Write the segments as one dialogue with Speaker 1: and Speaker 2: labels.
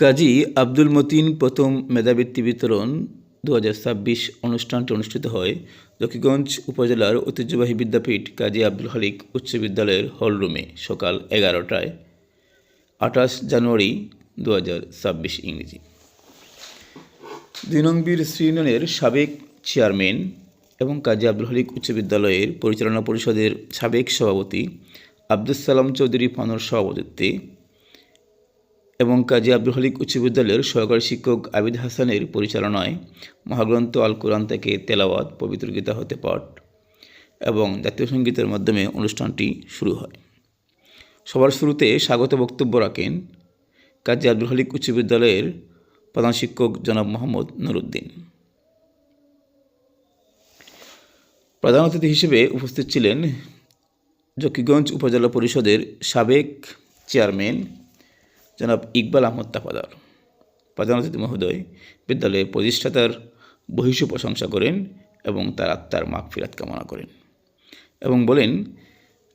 Speaker 1: কাজী আব্দুল মতিন প্রথম মেধাবৃত্তি বিতরণ 2026 অনুষ্ঠানটি অনুষ্ঠিত হয় জকিগঞ্জ উপজেলার ঐতিহ্যবাহী বিদ্যাপীঠ কাজী আব্দুল খালিক উচ্চ বিদ্যালয়ের হলরুমে সকাল 11টায় 28 জানুয়ারি 2026 ইংরেজি। 2 নং বীর শ্রীননের সাবেক চেয়ারম্যান এবং কাজী আব্দুল খালিক উচ্চ বিদ্যালয়ের পরিচালনা পরিষদের সাবেক সভাপতি আব্দুস সালাম চৌধুরী ফানুর সভাপতিত্বে এবং কাজী আব্দুল খালিক উচ্চ বিদ্যালয়ের সহকারী শিক্ষক আবিদ হাসানের পরিচালনায় মহাগ্রন্থ আল কোরআন থেকে তেলাওয়াত, পবিত্র গীতা হতে পাঠ এবং জাতীয় সঙ্গীতের মাধ্যমে অনুষ্ঠানটি শুরু হয়। সবার শুরুতে স্বাগত বক্তব্য রাখেন কাজী আব্দুল খালিক উচ্চ বিদ্যালয়ের প্রধান শিক্ষক জনাব মোহাম্মদ নুরুদ্দিন। প্রধান অতিথি হিসেবে উপস্থিত ছিলেন জকিগঞ্জ উপজেলা পরিষদের সাবেক চেয়ারম্যান জনাব ইকবাল আহমদ তাফাদার। প্রধান অতিথি মহোদয় বিদ্যালয়ের প্রতিষ্ঠাতার বহিষ্য প্রশংসা করেন এবং তার আত্মার মাগফিরাত কামনা করেন এবং বলেন,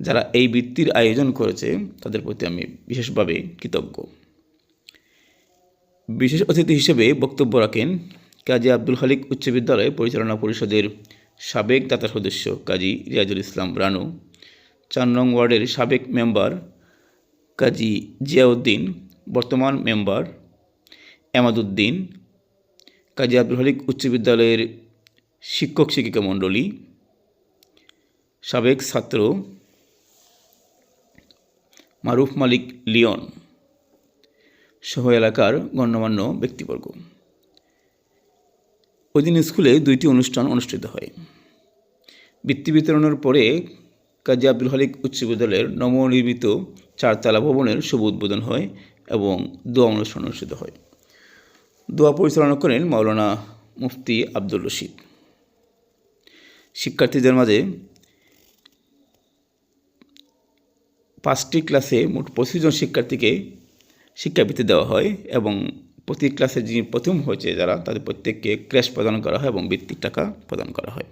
Speaker 1: যারা এই বৃত্তির আয়োজন করেছে তাদের প্রতি আমি বিশেষভাবে কৃতজ্ঞ। বিশেষ অতিথি হিসেবে বক্তব্য রাখেন কাজী আব্দুল খালিক উচ্চ বিদ্যালয় পরিচালনা পরিষদের সাবেক দাতা সদস্য কাজী রিয়াজুল ইসলাম রানু, 4 নং ওয়ার্ডের সাবেক মেম্বার কাজী জিয়াউদ্দিন, বর্তমান মেম্বার এমাদউদ্দিন, কাজী আব্দুল খালিক উচ্চ বিদ্যালয়ের শিক্ষক শিক্ষিকা মণ্ডলী, সাবেক ছাত্র মারুফ মালিক লিওন সহ এলাকার গণ্যমান্য ব্যক্তিবর্গ। ওই দিন স্কুলে 2টি অনুষ্ঠান অনুষ্ঠিত হয়। বৃত্তি বিতরণের পরে কাজী আব্দুল খালিক উচ্চ বিদ্যালয়ের নবনির্মিত 4তলা ভবনের শুভ উদ্বোধন হয় এবং দোয়া অনুষ্ঠান অনুষ্ঠিত হয়। দোয়া পরিচালনা করেন মাওলানা মুফতি আব্দুল রশিদ। শিক্ষার্থীদের মাঝে 5টি ক্লাসে মোট 25 জন শিক্ষার্থীকে শিক্ষাবৃত্তি দেওয়া হয় এবং প্রতি ক্লাসে যিনি প্রথম হয়েছে যারা তাদের প্রত্যেককে ক্র্যাশ প্রদান করা হয় এবং বৃত্তির টাকা প্রদান করা হয়।